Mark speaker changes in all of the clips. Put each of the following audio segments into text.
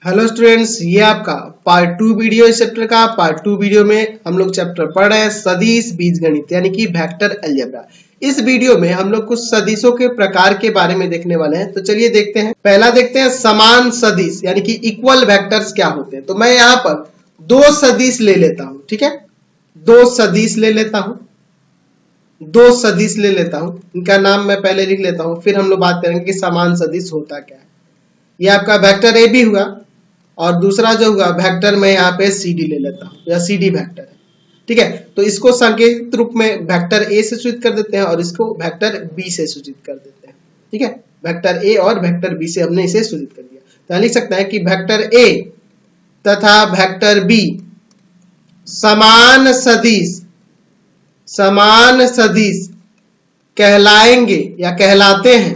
Speaker 1: Hello students, ये आपका part 2 video इस चैप्टर का। पार्ट 2 वीडियो में हम लोग चैप्टर पढ़ रहे हैं सदिश बीजगणित यानी कि वेक्टर अलजेब्रा। इस वीडियो में हम लोग कुछ सदिशों के प्रकार के बारे में देखने वाले हैं। तो चलिए देखते हैं। पहला देखते हैं समान सदिश यानी कि इक्वल वेक्टर्स क्या होते हैं। तो मैं यहाँ पर दो सदिश ले लेता हूँ, ठीक है, दो सदिश ले लेता हूँ, दो सदिश ले लेता हूँ। इनका नाम मैं पहले लिख लेता हूँ, फिर हम लोग बात करेंगे कि समान सदिश होता क्या है। ये आपका वेक्टर ए भी हुआ और दूसरा जो हुआ वेक्टर में यहाँ पे सी डी ले लेता हूँ या सी डी वेक्टर है, ठीक है। तो इसको संकेतित रूप में वेक्टर ए से सूचित कर देते हैं और इसको वेक्टर बी से सूचित कर देते हैं, ठीक है। वेक्टर ए और वेक्टर बी से हमने इसे सूचित कर दिया। तो लिख सकते हैं कि वेक्टर ए तथा वेक्टर बी समान सदिश कहलाएंगे या कहलाते हैं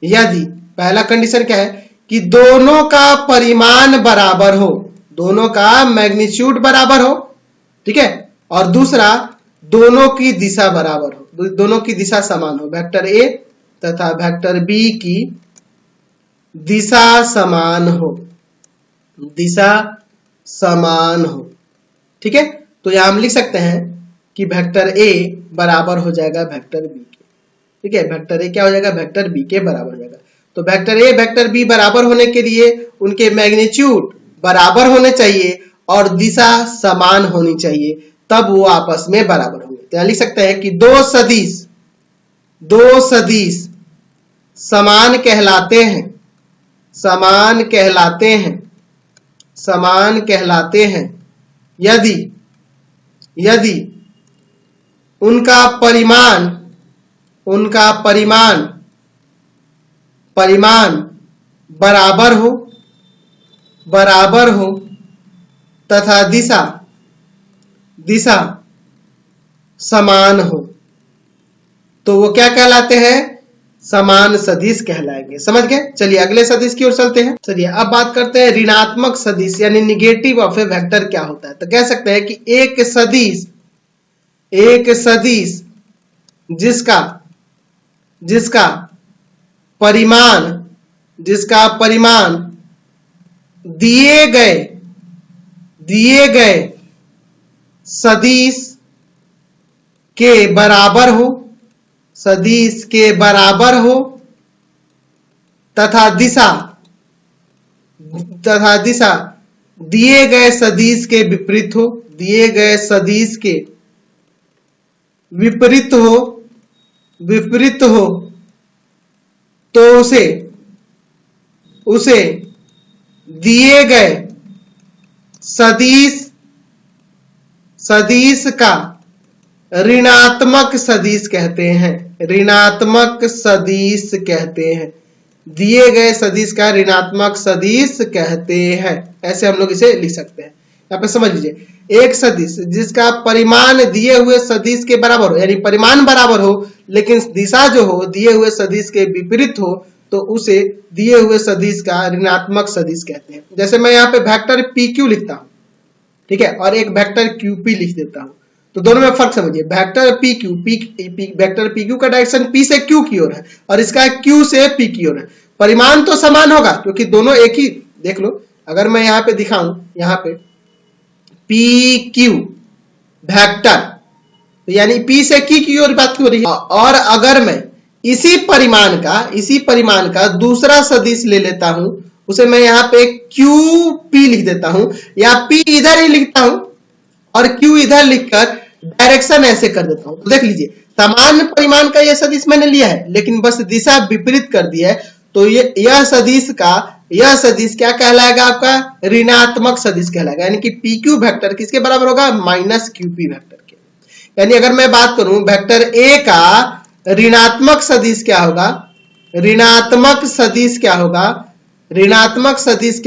Speaker 1: यदि पहला कंडीशन क्या है कि दोनों का परिमाण बराबर हो, दोनों का मैग्नीट्यूड बराबर हो, ठीक है। और दूसरा दोनों की दिशा बराबर हो, दोनों की दिशा समान हो। वेक्टर ए तथा वेक्टर बी की दिशा समान हो, ठीक है। तो यहां हम लिख सकते हैं कि वेक्टर ए बराबर हो जाएगा वेक्टर बी के, ठीक है। वेक्टर ए क्या हो जाएगा, वेक्टर बी के बराबर हो जाएगा। तो वेक्टर ए वेक्टर बी बराबर होने के लिए उनके मैग्नीट्यूड बराबर होने चाहिए और दिशा समान होनी चाहिए, तब वो आपस में बराबर होंगे। तो यहां लिख सकते हैं कि दो सदिश समान कहलाते हैं यदि उनका परिमाण बराबर हो तथा दिशा समान हो, तो वो क्या कहलाते हैं, समान सदिश कहलाएंगे। समझ गए। चलिए अगले सदिश की ओर चलते हैं। चलिए अब बात करते हैं ऋणात्मक सदिश यानी निगेटिव ऑफ ए वेक्टर क्या होता है। तो कह सकते हैं कि एक सदिश जिसका परिमाण दिए गए सदिश के बराबर हो तथा दिशा दिए गए सदिश के विपरीत हो तो उसे दिए गए सदिश का ऋणात्मक सदिश कहते हैं। दिए गए सदिश का ऋणात्मक सदिश कहते हैं। ऐसे हम लोग इसे लिख सकते हैं। यहाँ पे समझ लीजिए, एक सदिश जिसका परिमाण दिए हुए सदिश के बराबर हो, यानी परिमाण बराबर हो लेकिन दिशा जो हो दिए हुए सदिश के विपरीत हो, तो उसे दिए हुए सदिश का ऋणात्मक सदिश कहते हैं। जैसे मैं यहाँ पे वेक्टर PQ लिखता हूं, ठीक है, और एक वेक्टर QP लिख देता हूं, तो दोनों में फर्क समझिए। वेक्टर PQ का डायरेक्शन P से Q की ओर है और इसका Q से P की ओर है। परिमाण तो समान होगा क्योंकि दोनों एक ही। देख लो, अगर मैं यहाँ पे दिखाऊं, यहाँ पे PQ वेक्टर, तो यानी P से Q की ओर बात हो रही है। और अगर मैं इसी परिमाण का दूसरा सदिश ले लेता हूं, उसे मैं यहाँ पे QP लिख देता हूं या P इधर ही लिखता हूं और Q इधर लिखकर डायरेक्शन ऐसे कर देता हूं। तो देख लीजिए, समान परिमाण का यह सदिश मैंने लिया है लेकिन बस दिशा विपरीत कर दिया है, तो यह सदिश क्या कहलाएगा, आपका ऋणात्मक सदिश कहलाएगा। यानी कि PQ वेक्टर किसके बराबर होगा, -QP वेक्टर के। यानी अगर मैं बात करूं वेक्टर A का ऋणात्मक सदिश क्या होगा, ऋणात्मक सदिश क्या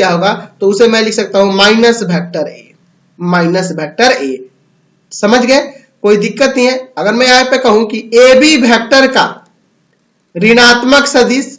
Speaker 1: होगा, तो उसे मैं लिख सकता हूं वेक्टर A। समझ गए, कोई दिक्कत नहीं है। अगर मैं यहां पे कहूं कि AB वेक्टर का ऋणात्मक सदिश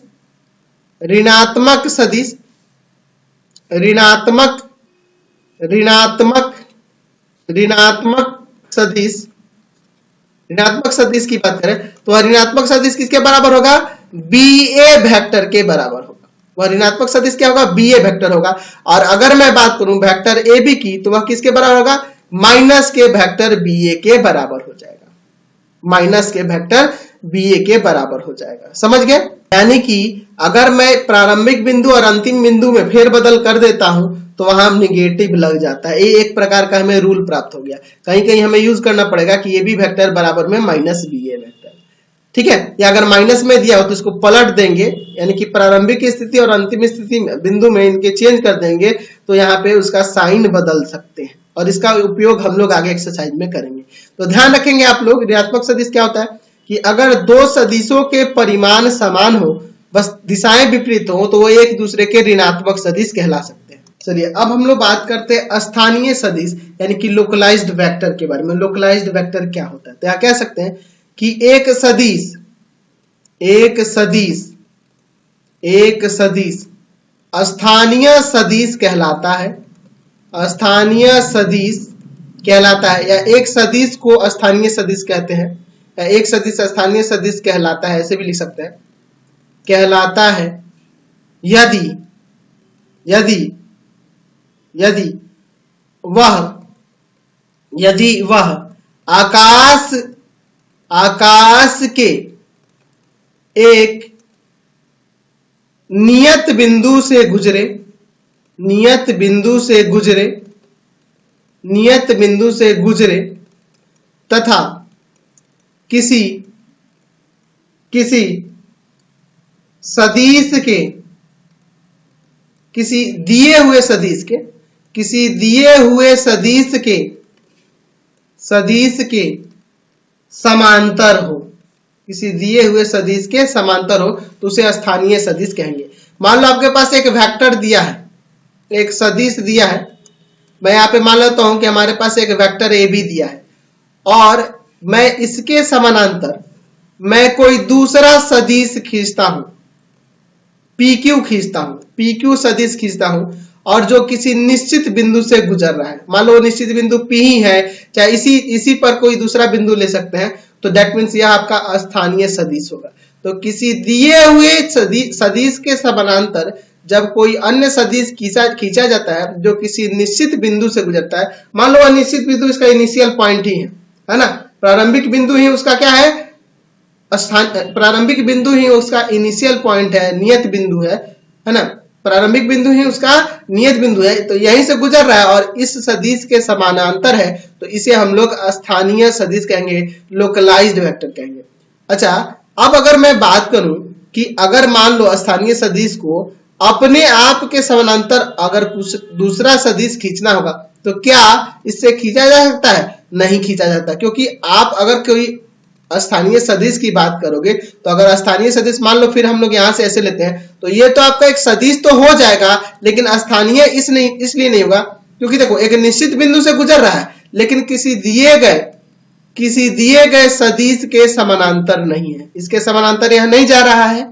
Speaker 1: की बात करें तो ऋणात्मक सदिश किसके बराबर होगा, BA वेक्टर के बराबर होगा। वह ऋणात्मक सदिश क्या होगा? BA वेक्टर होगा। और अगर मैं बात करूं वेक्टर AB की तो वह किसके बराबर होगा? माइनस के वेक्टर BA के बराबर हो जाएगा। माइनस के वेक्टर BA के बराबर हो जाएगा। समझ गए? यानी कि अगर मैं प्रारंभिक बिंदु और अंतिम बिंदु में फेरबदल कर देता हूं तो वहां निगेटिव लग जाता है। ये एक प्रकार का हमें रूल प्राप्त हो गया। कहीं कहीं हमें यूज करना पड़ेगा कि AB वेक्टर बराबर में माइनस BA वेक्टर। ठीक है, या अगर माइनस में दिया हो तो इसको पलट देंगे, यानी कि प्रारंभिक स्थिति और अंतिम स्थिति बिंदु में इनके चेंज कर देंगे तो यहाँ पे उसका साइन बदल सकते हैं, और इसका उपयोग हम लोग आगे एक्सरसाइज में करेंगे। तो ध्यान रखेंगे आप लोग, ऋणात्मक सदिश क्या होता है कि अगर दो सदिशों के परिमाण समान हो, बस दिशाएं विपरीत हो, तो वो एक दूसरे के ऋणात्मक सदिश कहला सकते हैं। चलिए अब हम लोग बात करते हैं स्थानीय सदिश यानी कि लोकलाइज्ड वेक्टर के बारे में। लोकलाइज्ड वेक्टर क्या होता है? तो यहाँ कह सकते हैं कि एक सदिश स्थानीय सदिश कहलाता है। स्थानीय सदिश कहलाता है, या एक सदिश को स्थानीय सदिश कहते हैं, या एक सदिश स्थानीय सदिश कहलाता है, ऐसे भी लिख सकते हैं, कहलाता है यदि वह आकाश के एक नियत बिंदु से गुजरे तथा किसी दिए हुए सदिश के समांतर हो, तो उसे स्थानीय सदिश कहेंगे। मान लो आपके पास एक वेक्टर दिया है, एक सदिश दिया है। मैं यहाँ पे मान लेता हूं कि हमारे पास एक वेक्टर AB दिया है, और मैं इसके समानांतर मैं कोई दूसरा सदिश खींचता हूं, PQ सदिश खींचता हूं, और जो किसी निश्चित बिंदु से गुजर रहा है। मान लो निश्चित बिंदु P ही है, चाहे इसी पर कोई दूसरा बिंदु ले सकते हैं, तो दैट मीन्स यह आपका स्थानीय सदिश होगा। तो किसी दिए हुए सदिश के समानांतर जब कोई अन्य सदिश खींचा जाता है जो किसी निश्चित बिंदु से गुजरता है, मान लो निश्चित बिंदु इसका इनिशियल पॉइंट ही है ना, प्रारंभिक बिंदु ही उसका क्या है? प्रारंभिक बिंदु ही उसका इनिशियल पॉइंट है, नियत बिंदु है ना, प्रारंभिक बिंदु ही उसका नियत बिंदु है, तो यहीं से गुजर रहा है और इस सदिश के समानांतर है, तो इसे हम लोग स्थानीय सदिश कहेंगे, लोकलाइज्ड वेक्टर कहेंगे। अच्छा, अब अगर मैं बात करूं कि अगर मान लो स्थानीय सदिश को अपने आप के समानांतर अगर कुछ दूसरा सदिश खींचना होगा, तो क्या इससे खींचा जा सकता है? नहीं खींचा जाता, क्योंकि आप अगर कोई स्थानीय सदिश की बात करोगे तो अगर स्थानीय सदिश मान लो, फिर हम लोग यहां से ऐसे लेते हैं, तो ये तो आपका एक सदिश तो हो जाएगा, लेकिन स्थानीय इसलिए नहीं होगा क्योंकि देखो एक निश्चित बिंदु से गुजर रहा है, लेकिन किसी दिए गए सदिश के समानांतर नहीं है। इसके समानांतर यह नहीं जा रहा है,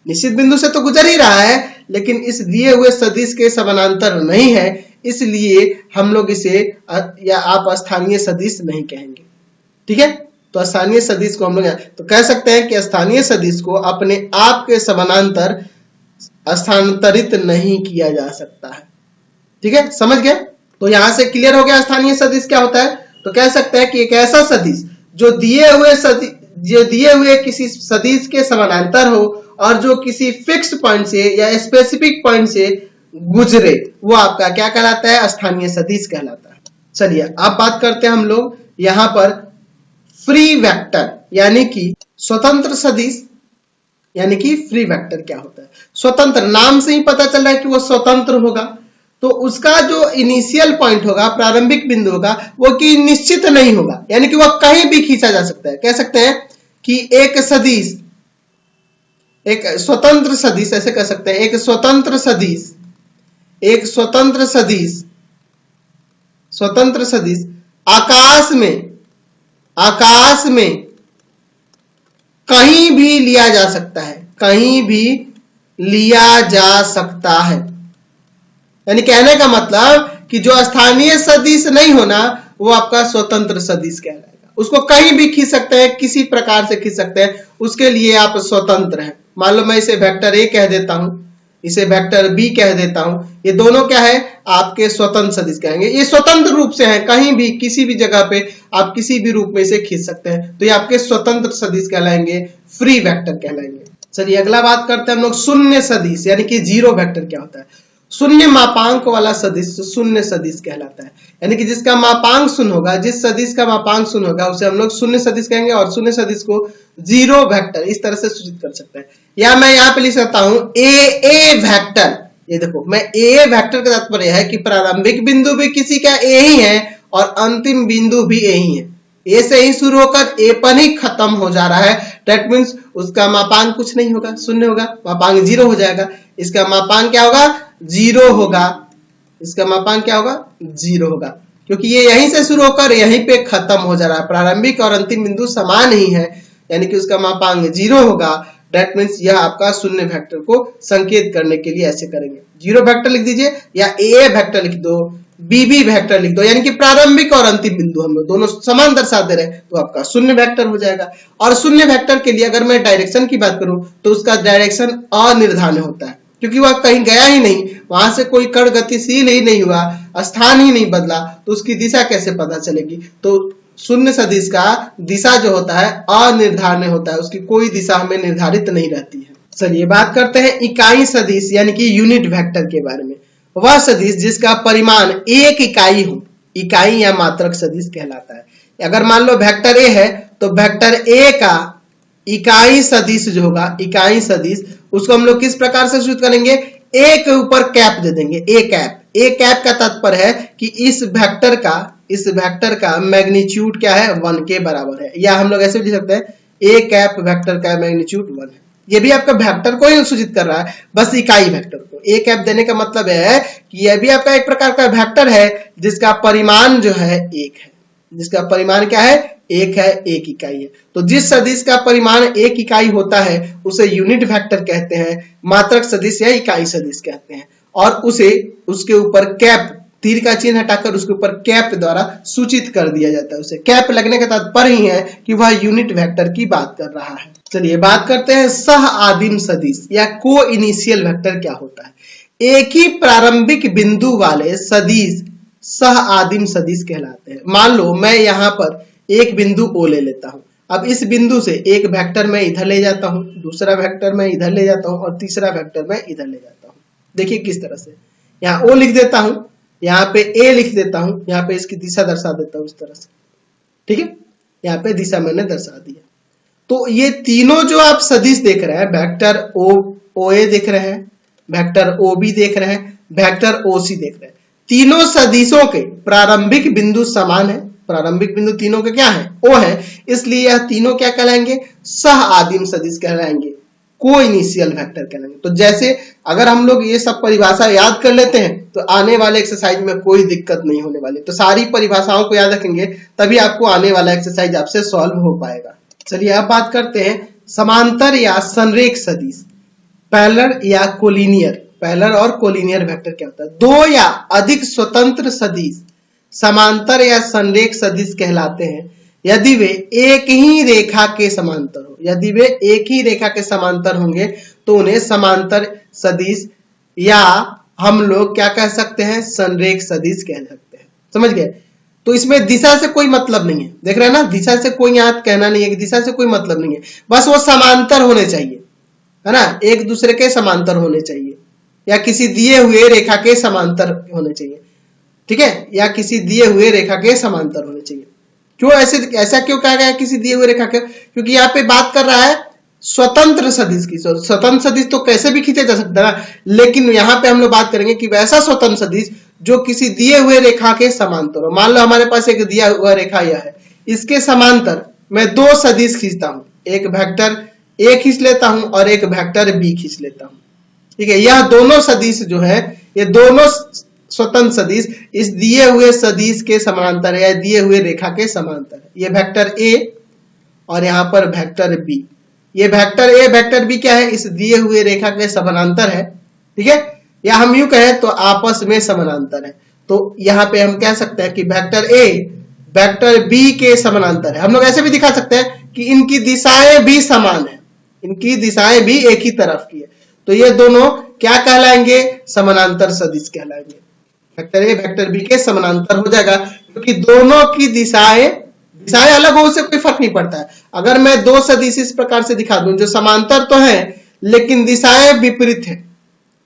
Speaker 1: निश्चित बिंदु से तो गुजर ही रहा है, लेकिन इस दिए हुए सदिश के समानांतर नहीं है, इसलिए हम लोग इसे या आप स्थानीय सदिश नहीं कहेंगे। ठीक है, तो स्थानीय सदिश को हम लोग तो कह सकते हैं कि स्थानीय सदिश को अपने आप के समानांतर स्थानांतरित नहीं किया जा सकता है। ठीक है, समझ गए? तो यहां से क्लियर हो गया स्थानीय सदिश क्या होता है। तो कह सकते हैं कि एक ऐसा सदिश जो दिए हुए किसी सदिश के समानांतर हो और जो किसी फिक्स पॉइंट से या स्पेसिफिक पॉइंट से गुजरे, वो आपका क्या कहलाता है? स्थानीय सदिश कहलाता है। चलिए अब बात करते हैं हम लोग यहां पर फ्री वेक्टर यानी कि स्वतंत्र सदिश, यानी कि फ्री वेक्टर क्या होता है? स्वतंत्र, नाम से ही पता चल रहा है कि वो स्वतंत्र होगा, तो उसका जो इनिशियल पॉइंट होगा, प्रारंभिक बिंदु होगा, वो कि निश्चित नहीं होगा, यानी कि वह कहीं भी खींचा जा सकता है। कह सकते हैं कि एक स्वतंत्र सदिश, ऐसे कह सकते हैं, एक स्वतंत्र सदिश आकाश में कहीं भी लिया जा सकता है, यानी कहने का मतलब कि जो स्थानीय सदिश नहीं होना वो आपका स्वतंत्र सदिश कहलाएगा, उसको कहीं भी खींच सकते हैं, किसी प्रकार से खींच सकते हैं, उसके लिए आप स्वतंत्र हैं। मान लो मैं इसे वेक्टर ए कह देता हूं, इसे वेक्टर बी कह देता हूं, ये दोनों क्या है आपके स्वतंत्र सदिश कहेंगे। ये स्वतंत्र रूप से हैं, कहीं भी किसी भी जगह पे आप किसी भी रूप में इसे खींच सकते हैं, तो ये आपके स्वतंत्र सदिश कहलाएंगे, फ्री वेक्टर कहलाएंगे। चलिए अगला बात करते हैं हम लोग शून्य सदिश यानी कि जीरो वेक्टर क्या होता है। शून्य मापांक वाला सदिश शून्य सदिश कहलाता है, यानी कि जिसका मापांक शून्य होगा, जिस सदिश का मापांक शून्य होगा उसे हम लोग शून्य सदिश कहेंगे, और शून्य सदिश को जीरो वेक्टर इस तरह से सूचित कर सकते हैं। या मैं यहाँ पे लिख सकता हूं ए वेक्टर। ये देखो मैं ए वेक्टर का तात्पर्य है कि प्रारंभिक बिंदु भी किसी का ए ही है और अंतिम बिंदु भी ए ही है, ए से ही शुरू होकर ए पर ही खत्म हो जा रहा है। दैट मीन्स उसका मापांक कुछ नहीं होगा, शून्य होगा, मापांक जीरो हो जाएगा। इसका मापांक क्या होगा, जीरो होगा। इसका मापांक क्या होगा, जीरो होगा, क्योंकि ये यहीं से शुरू होकर यहीं पे खत्म हो जा रहा है। प्रारंभिक और अंतिम बिंदु समान ही है, यानी कि उसका मापांक जीरो होगा। दैट मीन्स यह आपका शून्य वेक्टर को संकेत करने के लिए ऐसे करेंगे, जीरो वेक्टर लिख दीजिए या ए वेक्टर लिख दो, बी वेक्टर लिख दो, यानी कि प्रारंभिक और अंतिम बिंदु हम लोग दोनों समान दर्शा दे रहे हैं, तो आपका शून्य वेक्टर हो जाएगा। और शून्य वेक्टर के लिए अगर मैं डायरेक्शन की बात करूं तो उसका डायरेक्शन अनिर्धारित होता है, क्योंकि वह कहीं गया ही नहीं, वहां से कोई कण गतिशील ही नहीं हुआ, स्थान ही नहीं बदला, तो उसकी दिशा कैसे पता चलेगी। तो शून्य सदिश का दिशा जो होता है अनिर्धारित होता है, उसकी कोई दिशा हमें निर्धारित नहीं रहती है। चलिए बात करते हैं इकाई सदिश यानी कि यूनिट वेक्टर के बारे में। वह सदिश जिसका परिमाण एक इकाई हो, इकाई या मात्रक सदिश कहलाता है। अगर मान लो वेक्टर ए है तो वेक्टर ए का इकाई सदिश जो होगा, इकाई सदिश, उसको हम लोग किस प्रकार से सूचित करेंगे, ए के ऊपर कैप दे देंगे, ए कैप। ए कैप का तात्पर्य है कि इस वेक्टर का मैग्नीट्यूड क्या है, 1 के बराबर है। या हम लोग ऐसे भी लिख सकते हैं ए कैप वेक्टर का मैग्नीट्यूड 1 है। ये भी आपका वेक्टर को ही सूचित कर रहा है, बस इकाई वेक्टर को। ए कैप देने का मतलब है कि यह भी आपका एक प्रकार का वेक्टर है जिसका परिमाण जो है 1 है, जिसका परिमाण क्या है, 1 है, 1 इकाई है। तो जिस सदिश का परिमाण 1 इकाई होता है उसे यूनिट वेक्टर कहते हैं, मात्रक सदिश या इकाई सदिश कहते हैं। और उसे उसके ऊपर कैप, तीर का चिन्ह हटाकर उसके ऊपर कैप द्वारा सूचित कर दिया जाता है। उसे कैप लगने का तात्पर्य ही है कि वह यूनिट वेक्टर की बात कर रहा है। चलिए बात करते हैं सह आदिम सदिश या को इनिशियल वेक्टर क्या होता है। एक ही प्रारंभिक बिंदु वाले सदिश सह आदिम सदिश कहलाते हैं। मान लो मैं यहाँ पर एक बिंदु ओ ले लेता हूं, अब इस बिंदु से एक वेक्टर मैं इधर ले जाता हूं, दूसरा वेक्टर मैं इधर ले जाता हूं और तीसरा वेक्टर मैं इधर ले जाता हूं। देखिए किस तरह से, यहाँ ओ लिख देता हूं, यहाँ पे ए लिख देता हूं, यहाँ पे इसकी दिशा दर्शा देता हूं इस तरह से, ठीक है, यहाँ पे दिशा मैंने दर्शा दिया। तो ये तीनों जो आप सदिश देख रहे हैं, वेक्टर ओ ए देख रहे हैं, वेक्टर ओ बी देख रहे हैं, वेक्टर ओ सी देख रहे हैं, तीनों सदिशों के प्रारंभिक बिंदु समान है। प्रारंभिक बिंदु तीनों के क्या है, ओ है, इसलिए यह तीनों क्या कहलाएंगे, सह आदिम सदिश कहलाएंगे, को इनिशियल वेक्टर कहलाएंगे। तो जैसे अगर हम लोग ये सब परिभाषा याद कर लेते हैं तो आने वाले एक्सरसाइज में कोई दिक्कत नहीं होने वाली। तो सारी परिभाषाओं को याद रखेंगे तभी आपको आने वाला एक्सरसाइज आपसे सॉल्व हो पाएगा। चलिए अब बात करते हैं समांतर या संरेख सदिश, पैरेलल या कोलिनियर। पैरेलल और कोलिनियर वेक्टर क्या होता है, दो या अधिक स्वतंत्र सदिश समांतर या संरेख सदिश कहलाते हैं यदि वे एक ही रेखा के समांतर हो। यदि वे एक ही रेखा के समांतर होंगे तो उन्हें समांतर सदिश या हम लोग क्या कह सकते हैं, संरेख सदिश कह सकते हैं। समझ गए। तो इसमें दिशा से कोई मतलब नहीं है, देख रहे हैं ना, दिशा से कोई यहाँ कहना नहीं है कि दिशा से कोई मतलब नहीं है, बस वो समांतर होने चाहिए, है ना, एक दूसरे के समांतर होने चाहिए या किसी दिए हुए रेखा के समांतर होने चाहिए, ठीक है, या किसी दिए हुए रेखा के समांतर होने चाहिए। क्यों ऐसा क्यों कहा गया किसी दिए हुए रेखा के, क्योंकि यहाँ पे बात कर रहा है स्वतंत्र सदिश की। स्वतंत्र सदिश तो कैसे भी खींचा जा सकता है, लेकिन यहाँ पे हम लोग बात करेंगे कि वैसा स्वतंत्र सदिश जो किसी दिए हुए रेखा के समांतर हो। मान लो हमारे पास एक दिया हुआ रेखा यह है, इसके समांतर मैं दो सदिश खींचता हूं, एक वेक्टर ए खींच लेता हूं और एक वेक्टर बी खींच लेता हूं, ठीक है। यह दोनों सदिश जो है, ये दोनों स्वतंत्र सदिश इस दिए हुए सदिश के समांतर है या दिए हुए रेखा के समांतर है। ये वेक्टर ए और यहाँ पर वेक्टर बी, ये वेक्टर ए वेक्टर बी क्या है, इस दिए हुए रेखा के समानांतर है, ठीक है, या हम यूं कहें तो आपस में समानांतर है। तो यहाँ पे हम कह सकते हैं कि वेक्टर ए वेक्टर बी के समानांतर है। हम लोग ऐसे भी दिखा सकते हैं कि इनकी दिशाएं भी समान है, इनकी दिशाएं भी एक ही तरफ की है, तो ये दोनों क्या कहलाएंगे? समानांतर सदिश कहलाएंगे। वेक्टर ए वेक्टर बी के समानांतर हो जाएगा, क्योंकि दोनों की दिशाएं अलग हो उससे कोई फर्क नहीं पड़ता है। अगर मैं दो सदिश इस प्रकार से दिखा दूं जो समांतर तो है लेकिन दिशाएं विपरीत है,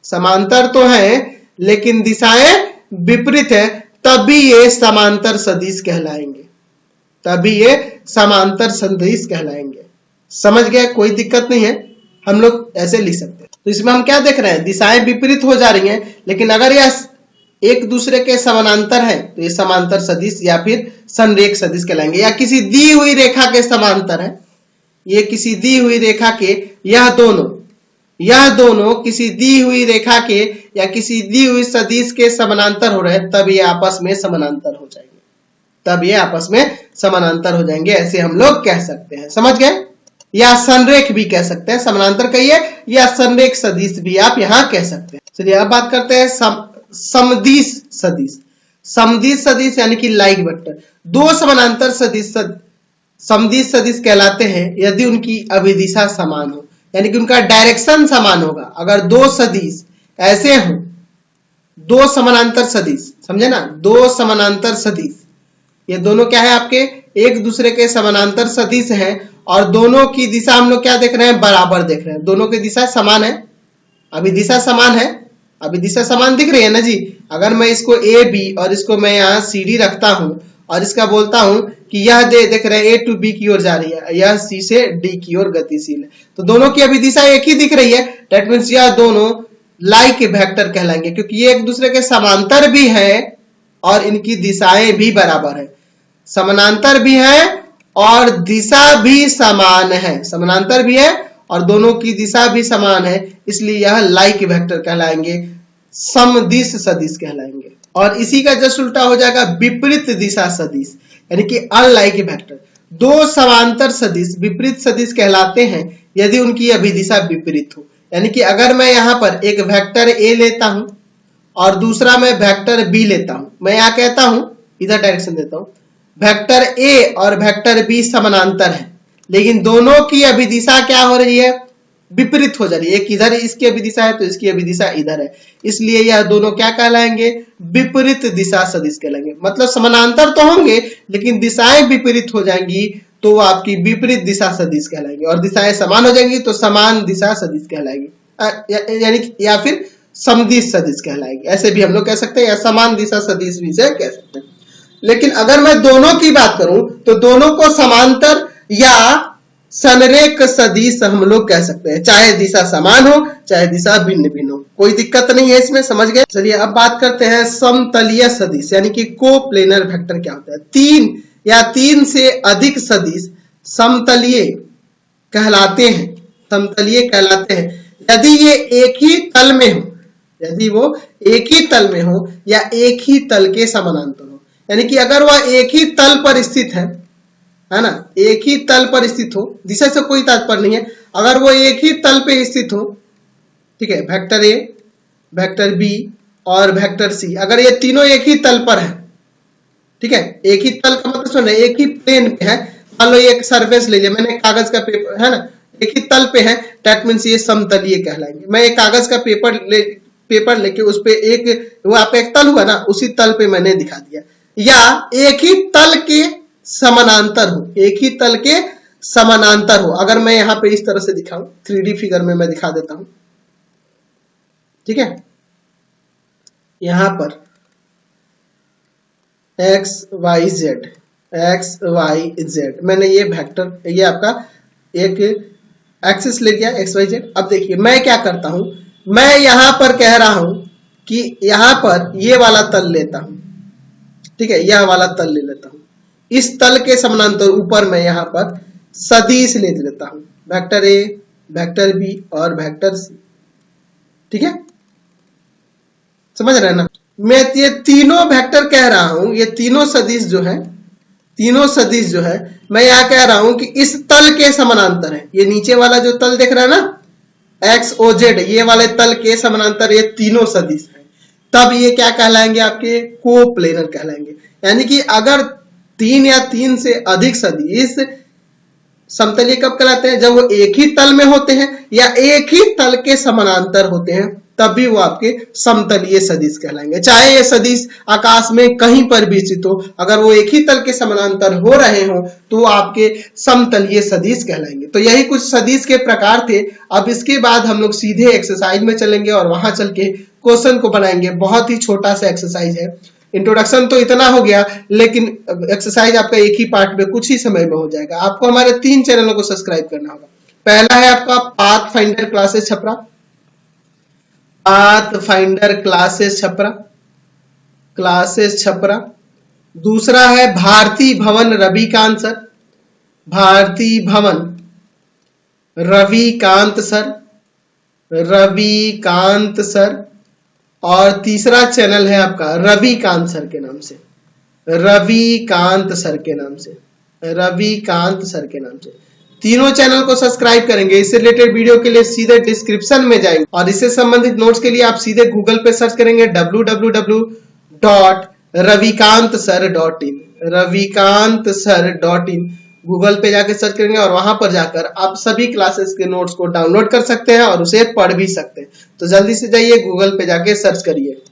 Speaker 1: समांतर तो है लेकिन दिशाएं विपरीत है, तभी ये समांतर सदिश कहलाएंगे, तभी ये समांतर सदिश कहलाएंगे। समझ गए? कोई दिक्कत नहीं है, हम लोग ऐसे लिख सकते हैं। तो इसमें हम क्या देख रहे हैं? दिशाएं विपरीत हो जा रही हैं, लेकिन अगर यह एक दूसरे के समानांतर है तो ये समांतर सदिश या फिर संरेख सदिश कहलाएंगे। या किसी दी हुई रेखा के समांतर है, ये किसी दी हुई रेखा के यह दोनों किसी दी हुई रेखा के या किसी दी हुई सदिश के समानांतर हो रहे हैं, तब ये आपस में समानांतर हो जाएंगे, तब ये आपस में समानांतर हो जाएंगे, ऐसे हम लोग कह सकते हैं। समझ गए? या संरेख भी कह सकते हैं, समानांतर कहिए या संरेख सदिश भी आप यहां कह सकते हैं। चलिए अब बात करते हैं समदिश सदिश। समदिश सदिश यानी कि लाइक वेक्टर। दो समानांतर सदिश समदिश सदिश कहलाते हैं यदि उनकी अभिदिशा समान हो, यानी कि उनका डायरेक्शन समान होगा। अगर दो सदिश ऐसे हो, दो समानांतर सदिश, समझे ना, दो समानांतर सदिश, ये दोनों क्या है? आपके एक दूसरे के समानांतर सदिश हैं और दोनों की दिशा हम लोग क्या देख रहे हैं? बराबर देख रहे हैं, दोनों की दिशा समान है, अभिदिशा समान है, अभिदिशा समान दिख रही है ना जी। अगर मैं इसको ए बी और इसको मैं यहाँ सी डी रखता हूं और इसका बोलता हूं कि यह देख रहे हैं ए टू बी की ओर जा रही है, यह सी से डी की ओर गतिशील है, तो दोनों की अभिदिशा एक ही दिख रही है। दैट मीन्स यह दोनों लाइक वेक्टर कहलाएंगे, क्योंकि ये एक दूसरे के समांतर भी है और इनकी दिशाएं भी बराबर है, समानांतर भी है और दिशा भी समान है, समानांतर भी है और दोनों की दिशा भी समान है, इसलिए यह लाइक वेक्टर कहलाएंगे, समदिश सदिश कहलाएंगे। और इसी का जस्ट उल्टा हो जाएगा विपरीत दिशा सदिश, यानी कि अनलाइक वेक्टर। दो समांतर सदिश विपरीत सदिश कहलाते हैं यदि उनकी अभिदिशा विपरीत हो, यानी कि अगर मैं यहाँ पर एक वेक्टर ए लेता हूं और दूसरा मैं वेक्टर बी लेता हूं, मैं यहाँ कहता हूं, इधर डायरेक्शन देता हूं, वेक्टर ए और वेक्टर बी समानांतर है, लेकिन दोनों की अभिदिशा क्या हो रही है? विपरीत हो जा रही है। एक इधर इसकी अभिदिशा है तो इसकी अभिदिशा इधर है, इसलिए यह दोनों क्या कहलाएंगे? विपरीत दिशा सदिश कहलाएंगे। मतलब समानांतर तो होंगे लेकिन दिशाएं विपरीत हो जाएंगी तो वो आपकी विपरीत दिशा सदिश कहलाएंगे, और दिशाएं समान हो जाएंगी तो समान दिशा सदिश कहलाएगी, यानी या फिर समदिश सदिश कहलाएगी, ऐसे भी हम लोग कह सकते हैं, या समान दिशा सदिश भी से कह सकते हैं। लेकिन अगर मैं दोनों की बात करूं तो दोनों को समांतर या संरेख सदिश हम लोग कह सकते हैं, चाहे दिशा समान हो चाहे दिशा भिन्न भिन्न हो, कोई दिक्कत नहीं है इसमें। समझ गए? चलिए अब बात करते हैं समतलीय सदिश, यानी कि कोप्लेनर वेक्टर क्या होता है। तीन या तीन से अधिक सदिश समतलीय कहलाते हैं, समतलीय कहलाते हैं यदि ये एक ही तल में हो, यदि वो एक ही तल में हो या एक ही तल के समानांतर हो, यानी कि अगर वह एक ही तल पर स्थित है ना, एक ही तल पर स्थित हो, दिशा से कोई तात्पर्य नहीं है, अगर वो एक ही तल पे स्थित हो, ठीक है, वेक्टर ए वेक्टर बी और वेक्टर सी, अगर ये तीनों एक ही तल पर है, ठीक है, एक ही तल का मतलब सुन, एक ही प्लेन पे है, मान लो एक सरफेस ले लिया मैंने, कागज का पेपर है ना, एक ही तल पे है, दैट मीन्स ये समतलीय कहलाएंगे। मैं एक कागज का पेपर लेके उस पे एक वहां पे एक तल हुआ ना, उसी तल पे मैंने दिखा दिया, या एक ही तल के समानांतर हो, एक ही तल के समानांतर हो। अगर मैं यहाँ पे इस तरह से दिखाऊं, 3D फिगर में मैं दिखा देता हूं, ठीक है, यहां पर x y z मैंने ये वेक्टर, ये आपका एक एक्सिस ले लिया x y z। अब देखिए मैं क्या करता हूं, मैं यहां पर कह रहा हूं कि यहां पर ये वाला तल लेता हूं, ठीक है, यह वाला तल ले लेता हूं, इस तल के समानांतर ऊपर मैं यहां पर सदिश ले लेता हूं, वेक्टर ए वेक्टर बी और वेक्टर सी, ठीक है, समझ रहे हैं ना। मैं ये तीनों वेक्टर कह रहा हूं, ये तीनों सदिश जो है, तीनों सदिश जो है मैं यहां कह रहा हूं कि इस तल के समानांतर है। ये नीचे वाला जो तल दिख रहा है ना एक्स ओ जेड, ये वाले तल के समानांतर ये तीनों सदिश है, तब ये क्या कहलाएंगे? आपके कोप्लेनर कहलाएंगे। यानी कि अगर तीन या तीन से अधिक सदिश समतलीय कब कहलाते हैं? जब वो एक ही तल में होते हैं या एक ही तल के समानांतर होते हैं, तब भी वो आपके समतलीय सदिश कहलाएंगे। चाहे ये सदिश आकाश में कहीं पर भी स्थित हो, अगर वो एक ही तल के समानांतर हो रहे हो तो वो आपके समतलीय सदिश कहलाएंगे। तो यही कुछ सदिश के प्रकार थे। अब इसके बाद हम लोग सीधे एक्सरसाइज में चलेंगे और वहां चल के क्वेश्चन को बनाएंगे। बहुत ही छोटा सा एक्सरसाइज है। इंट्रोडक्शन तो इतना हो गया, लेकिन एक्सरसाइज आपका एक ही पार्ट में कुछ ही समय में हो जाएगा। आपको हमारे 3 चैनलों को सब्सक्राइब करना होगा। पहला है आपका path finder classes Chhapra, path finder classes Chhapra. दूसरा है भारती भवन रविकांत सर, भारती भवन रविकांत सर। और तीसरा चैनल है आपका रविकांत सर के नाम से, रविकांत सर के नाम से। तीनों चैनल को सब्सक्राइब करेंगे। इससे रिलेटेड वीडियो के लिए सीधे डिस्क्रिप्शन में जाएंगे और इससे संबंधित नोट्स के लिए आप सीधे गूगल पे सर्च करेंगे www.ravikantsir.in, ravikantsir.in गूगल पे जाके सर्च करेंगे और वहां पर जाकर आप सभी क्लासेस के नोट्स को डाउनलोड कर सकते हैं और उसे पढ़ भी सकते हैं। तो जल्दी से जाइए गूगल पे जाके सर्च करिए।